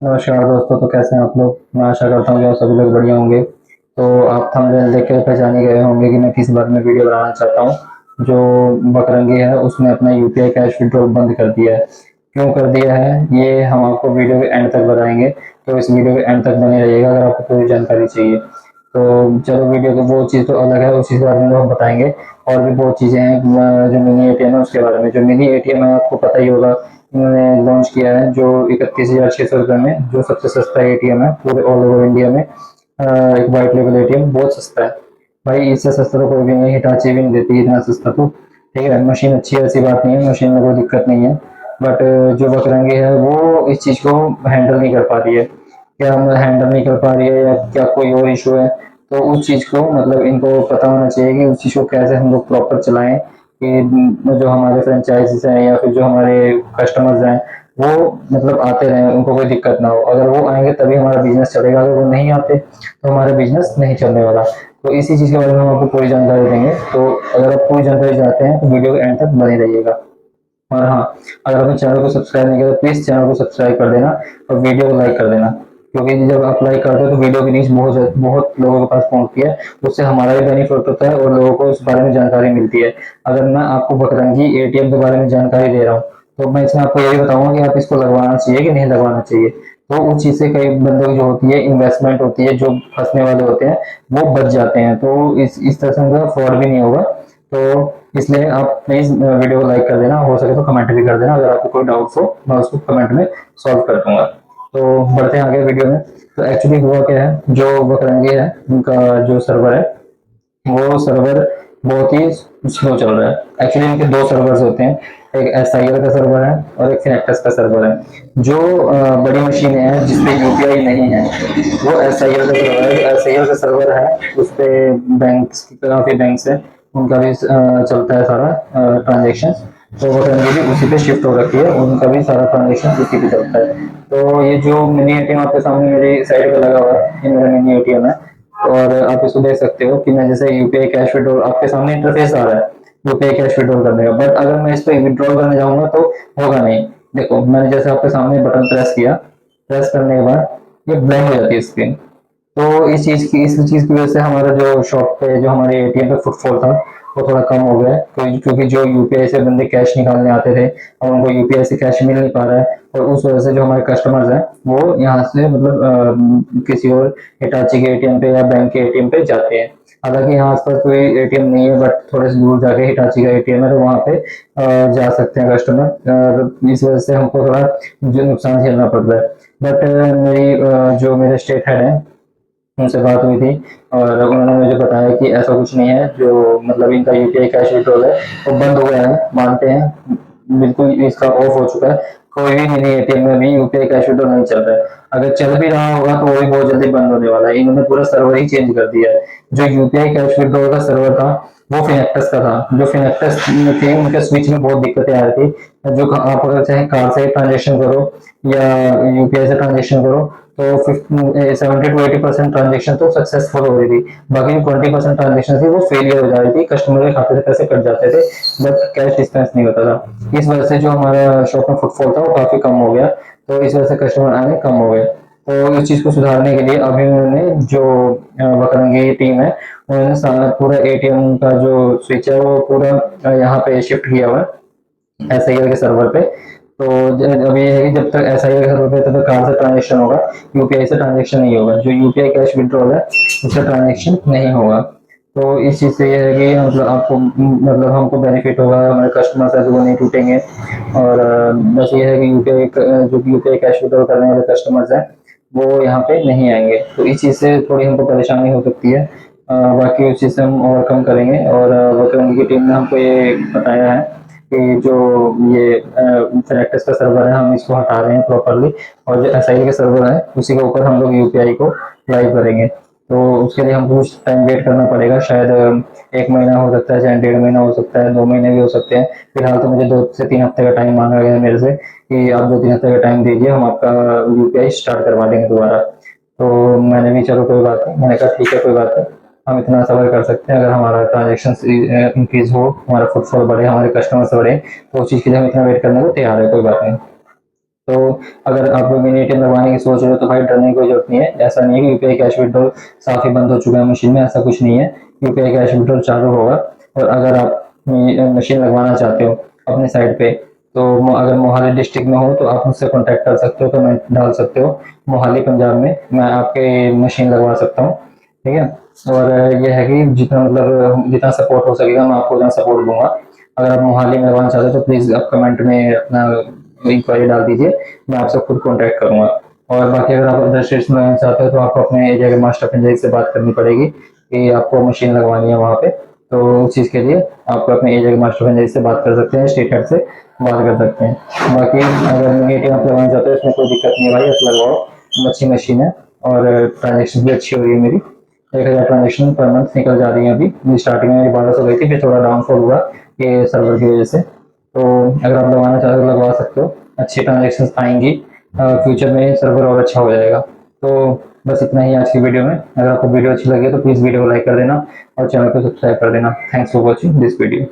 नमस्कार दोस्तों। तो कैसे हैं आप लोग? मैं आशा करता हूँ कि आप सभी लोग बढ़िया होंगे। तो आप थंबनेल देख के पहचान ही गए होंगे कि मैं किस बारे में वीडियो बनाना चाहता हूँ। जो बकरंगी है उसने अपना यूपीआई कैश विड्रॉल बंद कर दिया है। क्यों कर दिया है ये हम आपको वीडियो के एंड तक बताएंगे। तो इस वीडियो के एंड तक बने रहिएगा अगर आपको पूरी जानकारी चाहिए। तो चलो, वीडियो की वो चीज़ तो अलग है, उसी के बारे में हम बताएंगे। और भी बहुत चीज़ें हैं जो मिनी एटीएम है उसके बारे में। जो मिनी एटीएम है आपको पता ही होगा, इन्होंने लॉन्च किया है जो 31,600 रुपये में, जो सबसे सस्ता एटीएम है पूरे ऑल ओवर इंडिया में। एक वाइट लेवल एटीएम बहुत सस्ता है भाई। इससे सस्ता तो कोई भी नहीं, हिटाची भी नहीं देती इतना सस्ता। तो ठीक है, मशीन अच्छी है, ऐसी बात नहीं है, मशीन में कोई दिक्कत नहीं है। बट जो बकरंगी है वो इस चीज़ को हैंडल नहीं कर पा रही है। क्या हम हैंडल नहीं कर पा रही है या क्या कोई और इशू है? तो उस चीज़ को मतलब इनको पता होना चाहिए कि उस चीज़ को कैसे हम लोग प्रॉपर चलाएं कि जो हमारे फ्रेंचाइजीज हैं या फिर जो हमारे कस्टमर्स हैं वो मतलब आते रहें, उनको कोई दिक्कत ना हो। अगर वो आएंगे तभी हमारा बिजनेस चलेगा, अगर वो नहीं आते तो हमारा बिजनेस नहीं चलने वाला। तो इसी चीज़ के बारे में हम आपको पूरी जानकारी देंगे। तो अगर आप पूरी जानकारी चाहते हैं तो वीडियो के एंड तक बने रहिएगा। और हाँ, अगर आपने चैनल को सब्सक्राइब नहीं किया तो प्लीज़ चैनल को सब्सक्राइब कर देना और वीडियो को लाइक कर देना। क्योंकि जब आप लाइक करते हो तो वीडियो की रीच बहुत बहुत लोगों के पास पहुंचती है। उससे हमारा भी बेनिफिट होता है और लोगों को इस बारे में जानकारी मिलती है। अगर मैं आपको बकरंगी एटीएम के बारे में जानकारी दे रहा हूँ तो मैं इसमें आपको ये भी बताऊंगा कि आप इसको लगवाना चाहिए कि नहीं लगवाना चाहिए। तो उस चीज़ से कई बंदों की जो होती है इन्वेस्टमेंट होती है, जो फंसने वाले होते हैं वो बच जाते हैं। तो इस तरह से उनका फ्रॉड भी नहीं होगा। तो इसलिए आप प्लीज़ वीडियो को लाइक कर देना, हो सके तो कमेंट भी कर देना। अगर आपको कोई डाउट्स हो मैं उसको कमेंट में सॉल्व कर दूंगा। तो बढ़ते हैं आगे वीडियो में। तो एक्चुअली हुआ क्या है, जो बकरंगी है उनका जो सर्वर है वो सर्वर बहुत ही स्लो चल रहा है। एक्चुअली इनके दो सर्वर्स होते हैं, एक एसआईएल का सर्वर है और एक फिनेक्टस का सर्वर है। जो बड़ी मशीनें हैं जिसपे यूपीआई नहीं है वो एसआईएल का सर्वर है। एसआईएल का सर्वर है उस पे बैंक्स, काफ़ी बैंक्स है, उनका भी चलता है सारा ट्रांजेक्शन। तो वो भी उसी पे शिफ्ट हो रखी है, उनका भी सारा ट्रांजेक्शन उसी पे चलता है। तो ये जो मिनी एटीएम आपके सामने मेरी साइड पे लगा हुआ है, ये मेरा मिनी एटीएम है। और आप इसको देख सकते हो कि मैं जैसे यूपीआई कैश विड्रॉल, आपके सामने इंटरफेस आ रहा है यूपीआई कैश विड्रॉल करने का, बट अगर मैं इस पर विड्रॉल करने जाऊंगा तो होगा नहीं। देखो, मैंने जैसे आपके सामने बटन प्रेस किया, प्रेस करने के बाद ये ब्लैंक हो जाती है स्क्रीन। तो इस चीज की वजह से हमारा जो शॉप पे, जो हमारे एटीएम पे फुटफॉल था वो थोड़ा कम हो गया है। क्योंकि जो यूपीआई से बंदे कैश निकालने आते थे अब उनको यूपीआई से कैश मिल नहीं पा रहा है। और उस वजह से जो हमारे कस्टमर्स हैं वो यहाँ से मतलब किसी और हिटाची के एटीएम पे या बैंक के एटीएम पे जाते हैं। हालांकि यहाँ आसपास कोई एटीएम नहीं है, बट थोड़े से दूर जाके हिटाची का एटीएम है तो वहाँ पे जा सकते हैं कस्टमर। इस वजह से हमको थोड़ा जो नुकसान झेलना पड़ रहा है। बट जो मेरे स्टेट हेड है उनसे बात हुई थी और उन्होंने मुझे बताया कि ऐसा कुछ नहीं है, जो मतलब इनका यूपीआई कैश विड्रॉल है वो बंद हो गया है, मानते हैं बिल्कुल इसका ऑफ हो चुका है। कोई भी मिनी एटीएम में भी यूपीआई कैश विड्रॉल नहीं चल रहा है। अगर चल भी रहा होगा तो वो भी बहुत जल्दी बंद होने वाला है। इन्होंने पूरा सर्वर ही चेंज कर दिया है। जो यूपीआई कैश विड्रॉल का सर्वर था वो फिनेक्टस का था। जो फिनेक्टस थी उनके स्विच में बहुत दिक्कतें आ रही थी। जो आप अगर चाहे कार्ड से ट्रांजेक्शन करो या यूपीआई से ट्रांजेक्शन करो तो 70 to 80% ट्रांजेक्शन तो सक्सेसफुल हो रही थी। बाकी जो 20% ट्रांजेक्शन थी वो फेलियर हो जा रही थी, कस्टमर के खाते से पैसे कट जाते थे बट कैश डिस्पेंस नहीं होता था। इस वजह से जो हमारा शॉप में फुटफॉल था वो काफी कम हो गया। तो इस वजह से कस्टमर आने कम हो गए। तो इस चीज को सुधारने के लिए अभी उन्होंने जो बकरंगी टीम है उन्होंने पूरा एटीएम का जो स्विच है वो पूरा यहाँ पे शिफ्ट किया हुआ है एसआईएल के सर्वर पे। तो अब ये है कि जब तक एसआईएल के सर्वर पे तब तक कार्ड से ट्रांजेक्शन होगा, यूपीआई से ट्रांजेक्शन नहीं होगा। जो यूपीआई कैश विड्रॉल है उससे ट्रांजेक्शन नहीं होगा। तो इस चीज़ से ये है कि मतलब आपको मतलब हमको बेनिफिट होगा, हमारे कस्टमर्स है जो वो नहीं टूटेंगे। और बस ये है कि यूपीआई जो यूपीआई कैश विड्रॉल करने वाले कस्टमर्स हैं वो यहाँ पे नहीं आएंगे। तो इस चीज़ से थोड़ी हमको परेशानी हो सकती है। बाकी उस चीज़ से हम ओवरकम करेंगे। और वर्कर की टीम ने हमको ये बताया है कि जो ये फिनेक्टस का सर्वर है हम इसको हटा रहे हैं प्रॉपरली, और जो एसआईएल के सर्वर है उसी के ऊपर हम लोग यूपीआई को लाइव करेंगे। तो उसके लिए हमको कुछ टाइम वेट करना पड़ेगा, शायद 1 महीना हो सकता है, चाहे 1.5 महीना हो सकता है, 2 महीने भी हो सकते हैं। फिलहाल तो मुझे 2 से 3 हफ्ते का टाइम मांगा गया है मेरे से कि आप 2-3 हफ्ते का टाइम दीजिए, हम आपका यूपीआई स्टार्ट करवा देंगे दोबारा। तो मैंने भी चलो कोई बात नहीं, मैंने कहा ठीक है कोई बात नहीं, हम इतना सबर कर सकते हैं। अगर हमारा ट्रांजेक्शन इंक्रीज हो, हमारा फुटफॉल बढ़े, हमारे कस्टमर्स बढ़े तो उस चीज़ के लिए हम इतना वेट करने को तैयार है, कोई बात नहीं। तो अगर आप मिनी एटीएम लगवाने की सोच रहे हो तो भाई डरने की कोई जरूरत नहीं है। ऐसा नहीं है कि यूपीआई कैश विड्रॉल साथ ही बंद हो चुका है मशीन में, ऐसा कुछ नहीं है। यूपीआई कैश विड्रॉल चालू होगा। और अगर आप मशीन लगवाना चाहते हो अपने साइड पे, तो अगर मोहाली डिस्ट्रिक्ट में हो तो आप मुझसे कॉन्टैक्ट कर सकते हो, कमेंट डाल सकते हो मोहाली पंजाब में, मैं आपके मशीन लगवा सकता हूँ। ठीक है। और ये है कि जितना मतलब जितना सपोर्ट हो सकेगा मैं आपको उतना सपोर्ट दूंगा। अगर आप मोहाली में लगवाना चाहते हो तो प्लीज़ आप कमेंट में अपना इंक्वायरी डाल दीजिए, मैं आपसे खुद कॉन्टैक्ट करूंगा। और बाकी अगर आप अदर स्टेट्स में लगाना चाहते हो तो आपको अपने एरिया के मास्टर पंचायत से बात करनी पड़ेगी कि आपको मशीन लगवानी है वहाँ पे। तो उस चीज़ के लिए आप अपने एरिया के मास्टर पंचायत से बात कर सकते हैं, स्टेट हेड से बात कर सकते हैं। बाकी अगर नेटिव आप लगाना चाहते हो इसमें कोई दिक्कत नहीं है भाई, आप लगवाओ, अच्छी मशीन है और ट्रांजेक्शन भी अच्छी हो रही है मेरी। 1000 ट्रांजेक्शन पर मंथ निकल जा रही है अभी। स्टार्टिंग में मेरी 1200 गई थी, फिर थोड़ा डाउनफॉल हुआ ये सर्वर की वजह से। तो अगर आप लगवाना चाहते हो लगवा सकते हो, अच्छी ट्रांजेक्शन आएंगी, फ्यूचर में सर्वर और अच्छा हो जाएगा। तो बस इतना ही आज की वीडियो में। अगर आपको वीडियो अच्छी लगी तो प्लीज़ वीडियो को लाइक कर देना और चैनल को सब्सक्राइब कर देना। Thanks for watching this video.